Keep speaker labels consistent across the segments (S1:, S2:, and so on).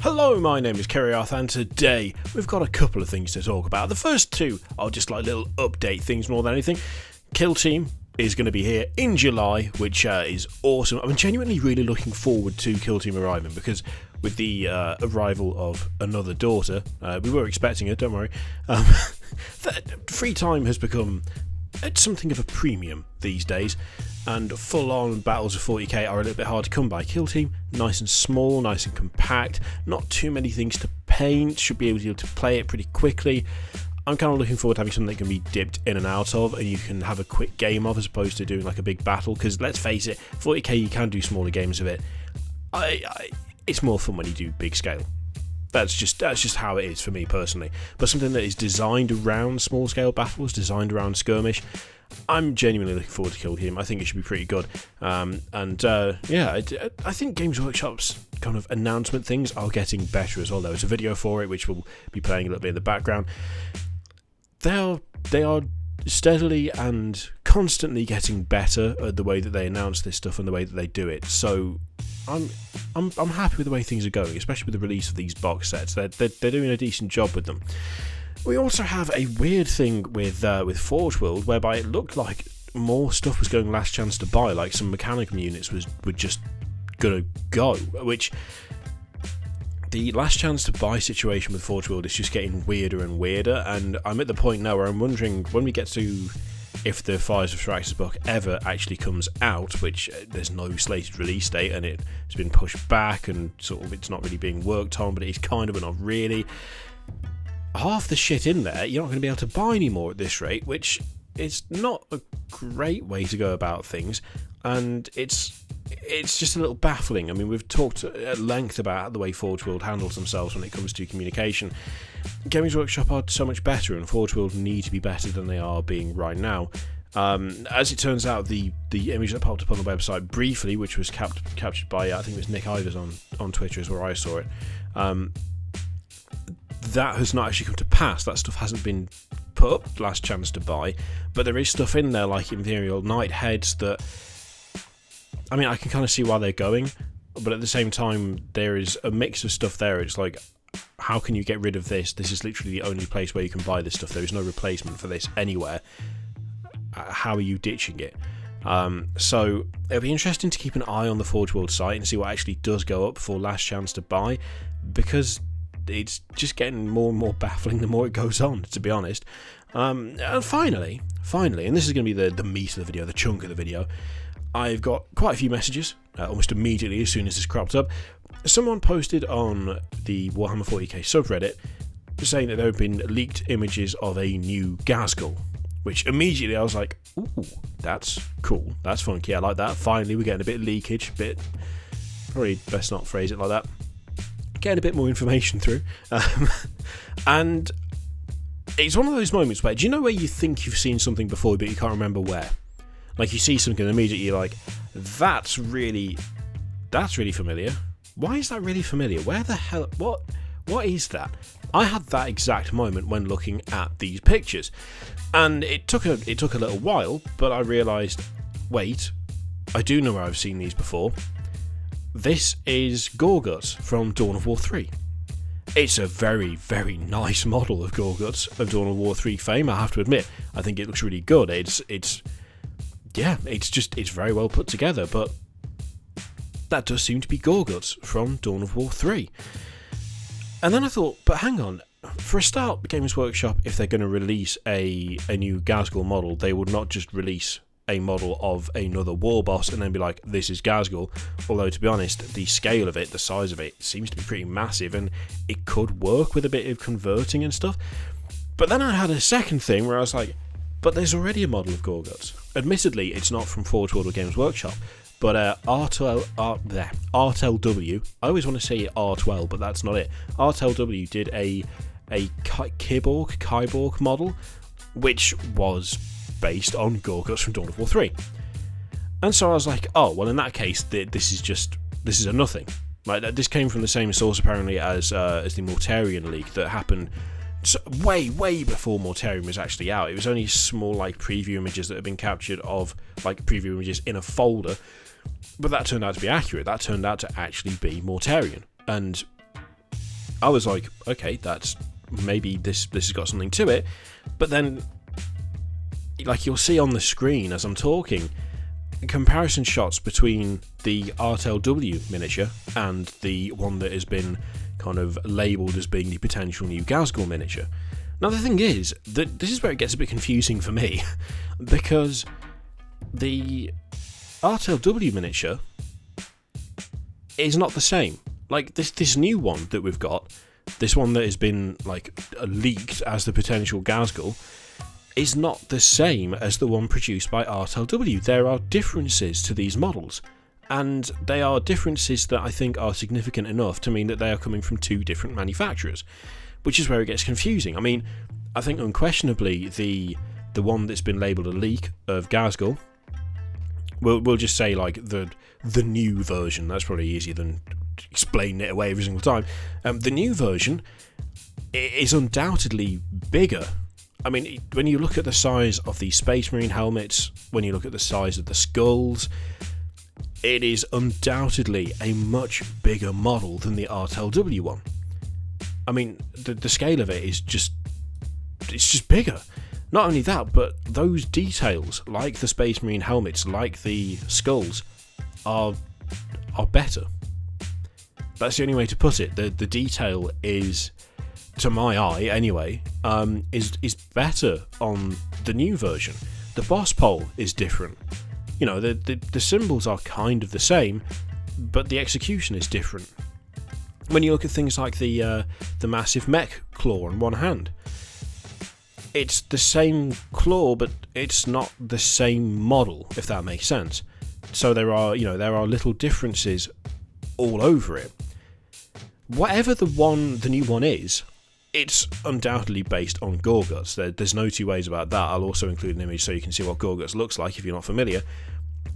S1: Hello, my name is Kerriarth, and today we've got a couple of things to talk about. The first two are just like little update things more than anything. Kill Team is going to be here in July, which is awesome. I'm genuinely really looking forward to Kill Team arriving, because with the arrival of another daughter, we were expecting her, don't worry, free time has become something of a premium these days, and full-on battles of 40k are a little bit hard to come by. Kill Team, nice and small, nice and compact, not too many things to paint, should be able to play it pretty quickly. I'm kind of looking forward to having something that can be dipped in and out of, and you can have a quick game of, as opposed to doing like a big battle, because let's face it, 40k you can do smaller games of it. It's more fun when you do big scale. That's just how it is for me personally. But something that is designed around small scale battles, designed around skirmish, I'm genuinely looking forward to Kill Team. I think it should be pretty good. I think Games Workshop's kind of announcement things are getting better as well. There was a video for it which we'll be playing a little bit in the background. They are steadily and constantly getting better at the way that they announce this stuff and the way that they do it. So I'm happy with the way things are going, especially with the release of these box sets. They're doing a decent job with them. We also have a weird thing with Forgeworld, whereby it looked like more stuff was going last chance to buy, like some mechanical units were just gonna go, which the last chance to buy situation with Forgeworld is just getting weirder and weirder, and I'm at the point now where I'm wondering when we get to if the Fires of Thrax's book ever actually comes out, which there's no slated release date and it's been pushed back and sort of it's not really being worked on, but it is kind of, but not really. Half the shit in there you're not going to be able to buy anymore at this rate, which is not a great way to go about things, and it's just a little baffling. I mean, we've talked at length about the way Forgeworld handles themselves when it comes to communication. Games Workshop are so much better, and Forgeworld need to be better than they are being right now. As it turns out, the image that popped up on the website briefly, which was captured by, I think it was Nick Ivers on Twitter is where I saw it, that has not actually come to pass. That stuff hasn't been put up last chance to buy, but there is stuff in there like Imperial Knight heads that, I mean, I can kind of see why they're going, but at the same time there is a mix of stuff there. It's like, how can you get rid of this? This is literally the only place where you can buy this stuff. There is no replacement for this anywhere. How are you ditching it? So it'll be interesting to keep an eye on the Forgeworld site and see what actually does go up for last chance to buy, because it's just getting more and more baffling the more it goes on, to be honest. And finally, and this is going to be the meat of the video, the chunk of the video, I've got quite a few messages, almost immediately as soon as this cropped up. Someone posted on the Warhammer 40k subreddit saying that there have been leaked images of a new Ghazghkull, which immediately I was like, ooh, that's cool, that's funky, I like that. Finally, we're getting a bit of leakage, probably best not phrase it like that. Getting a bit more information through. And it's one of those moments where, do you know where you think you've seen something before but you can't remember where? Like, you see something and immediately you're like, that's really familiar. Why is that really familiar? Where the hell, what is that? I had that exact moment when looking at these pictures, and it took a little while, but I realised, wait, I do know where I've seen these before. This is Gorgutz from Dawn of War 3. It's a very, very nice model of Gorgutz of Dawn of War 3 fame, I have to admit. I think it looks really good. It's very well put together, but that does seem to be Gorgutz from Dawn of War 3. And then I thought, but hang on, for a start, Games Workshop, if they're going to release a new Ghazghkull model, they would not just release a model of another war boss and then be like, this is Ghazghkull. Although, to be honest, the scale of it, the size of it, seems to be pretty massive, and it could work with a bit of converting and stuff. But then I had a second thing where I was like, but there's already a model of Gorgutz. Admittedly, it's not from Forgeworld or Games Workshop, but RTLW, I always want to say R12, but that's not it. RTLW did a Kyborg model, which was based on Gorgutz from Dawn of War 3. And so I was like, oh, well, in that case, this is a nothing. Like, this came from the same source, apparently, as the Mortarion leak that happened way before Mortarion was actually out. It was only small, like, preview images that had been captured of, like, preview images in a folder. But that turned out to be accurate. That turned out to actually be Mortarion. And I was like, okay, that's maybe this has got something to it. But then, like, you'll see on the screen as I'm talking, comparison shots between the RTLW miniature and the one that has been kind of labelled as being the potential new Ghazghkull miniature. Now the thing is that this is where it gets a bit confusing for me, because the RTLW miniature is not the same. Like this new one that we've got, this one that has been like leaked as the potential Ghazghkull, is not the same as the one produced by RTLW. There are differences to these models, and they are differences that I think are significant enough to mean that they are coming from two different manufacturers, which is where it gets confusing. I mean, I think unquestionably the one that's been labelled a leak of Ghazghkull, we'll just say like the new version. That's probably easier than explaining it away every single time. The new version is undoubtedly bigger. I mean, when you look at the size of the Space Marine helmets, when you look at the size of the skulls, it is undoubtedly a much bigger model than the RTLW one. I mean, the scale of it is just bigger. Not only that, but those details, like the Space Marine helmets, like the skulls, are better. That's the only way to put it. The detail is, to my eye anyway, is better on the new version. The boss pole is different. You know, the symbols are kind of the same, but the execution is different. When you look at things like the massive mech claw on one hand, it's the same claw, but it's not the same model, if that makes sense. So there are little differences all over it. Whatever the new one is, it's undoubtedly based on Gorgutz. There's no two ways about that. I'll also include an image so you can see what Gorgutz looks like if you're not familiar.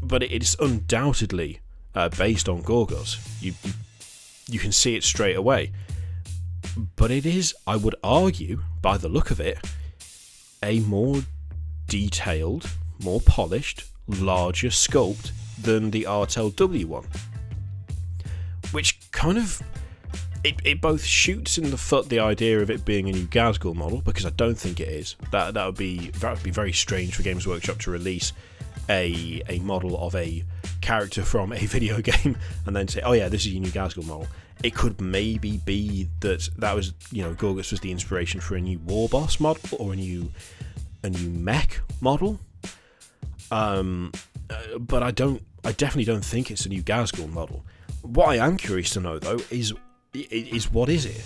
S1: But it's undoubtedly based on Gorgutz. You can see it straight away. But it is, I would argue, by the look of it, a more detailed, more polished, larger sculpt than the RTLW one. Which kind of... It both shoots in the foot the idea of it being a new Ghazghkull model, because I don't think it is. That would be very strange for Games Workshop to release a model of a character from a video game and then say, oh yeah, this is your new Ghazghkull model. It could maybe be that was, Gorgutz was the inspiration for a new war boss model or a new mech model. But I definitely don't think it's a new Ghazghkull model. What I am curious to know though is what is it?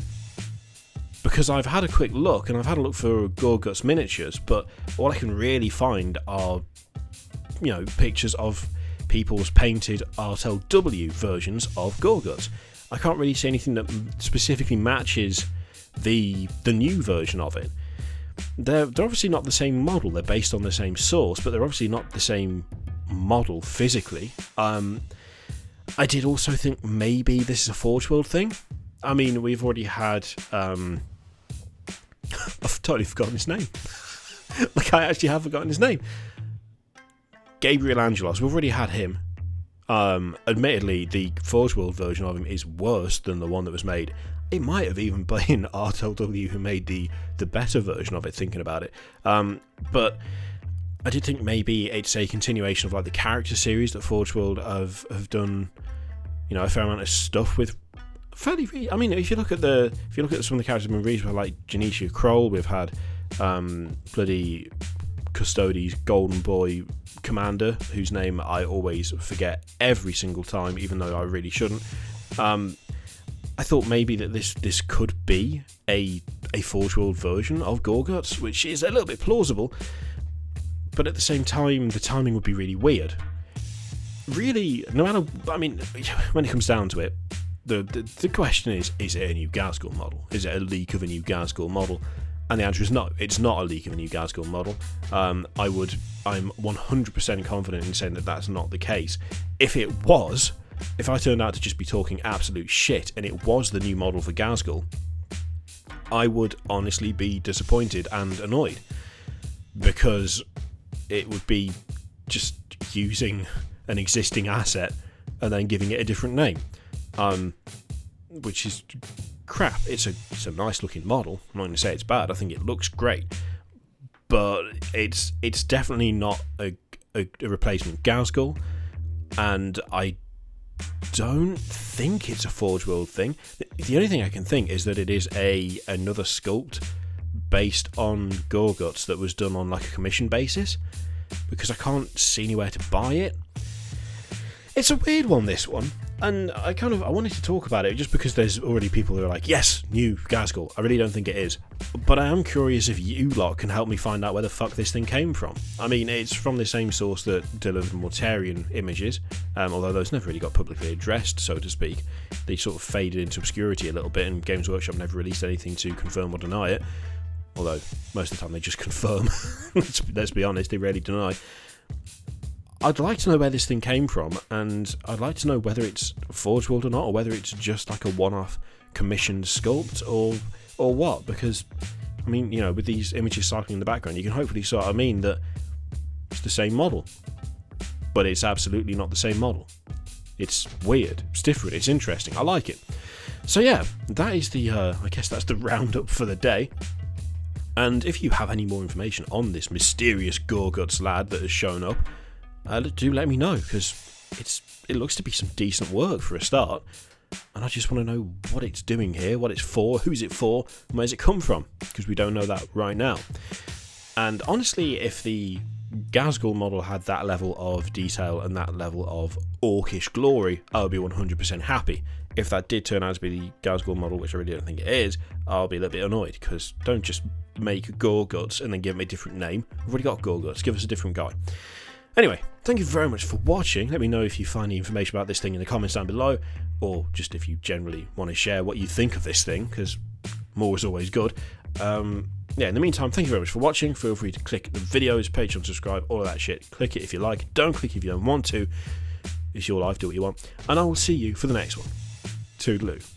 S1: Because I've had a quick look, and I've had a look for Gorgutz miniatures, but all I can really find are, pictures of people's painted RTLW versions of Gorgutz. I can't really see anything that specifically matches the new version of it. They're obviously not the same model. They're based on the same source, but they're obviously not the same model physically. I did also think maybe this is a Forgeworld thing. I mean, we've already had... I've totally forgotten his name. Like, I actually have forgotten his name. Gabriel Angelos. We've already had him. Admittedly, the Forgeworld version of him is worse than the one that was made. It might have even been RTLW who made the better version of it, thinking about it. But I did think maybe it's a continuation of like the character series that Forgeworld have done, a fair amount of stuff with. I mean, if you look at some of the characters we've been released, we've had like Janicia Kroll, we've had bloody Custodes Golden Boy Commander, whose name I always forget every single time, even though I really shouldn't. I thought maybe that this could be a Forgeworld version of Gorgutz, which is a little bit plausible. But at the same time, the timing would be really weird. Really, when it comes down to it, the question is it a new Ghazghkull model? Is it a leak of a new Ghazghkull model? And the answer is no, it's not a leak of a new Ghazghkull model. I'm 100% confident in saying that that's not the case. If I turned out to just be talking absolute shit and it was the new model for Ghazghkull, I would honestly be disappointed and annoyed, because it would be just using an existing asset and then giving it a different name, which is crap. It's a nice looking model. I'm not going to say it's bad. I think it looks great, but it's definitely not a replacement Ghazghkull, and I don't think it's a Forgeworld thing. The only thing I can think is that it is another sculpt based on Gorgutz that was done on like a commission basis, because I can't see anywhere to buy it. It's a weird one, this one, and I wanted to talk about it just because there's already people who are like, yes, new Ghazghkull. I really don't think it is, but I am curious if you lot can help me find out where the fuck this thing came from. I mean, it's from the same source that delivered Mortarian images, although those never really got publicly addressed, so to speak. They sort of faded into obscurity a little bit, and Games Workshop never released anything to confirm or deny it, although most of the time they just confirm. Let's be honest, they rarely deny. I'd like to know where this thing came from, and I'd like to know whether it's Forgeworld or not, or whether it's just like a one-off commissioned sculpt, or what, because, I mean, you know, with these images cycling in the background, you can hopefully sort of mean that it's the same model, but it's absolutely not the same model. It's weird, it's different, it's interesting, I like it. So yeah, that is I guess that's the roundup for the day. And if you have any more information on this mysterious Gorgutz lad that has shown up, do let me know, because it looks to be some decent work for a start, and I just want to know what it's doing here, what it's for, who's it for, and where's it come from, because we don't know that right now. And honestly, if the Ghazghkull model had that level of detail and that level of orcish glory, I would be 100% happy. If that did turn out to be the Ghazghkull model, which I really don't think it is, I'll be a little bit annoyed, because don't just make Gorgutz and then give me a different name. We've already got Gorgutz, give us a different guy. Anyway, thank you very much for watching. Let me know if you find any information about this thing in the comments down below, or just if you generally want to share what you think of this thing, because more is always good. Yeah, in the meantime, thank you very much for watching. Feel free to click the videos, Patreon, subscribe, all of that shit. Click it if you like. Don't click if you don't want to. It's your life, do what you want. And I will see you for the next one. Toodaloo.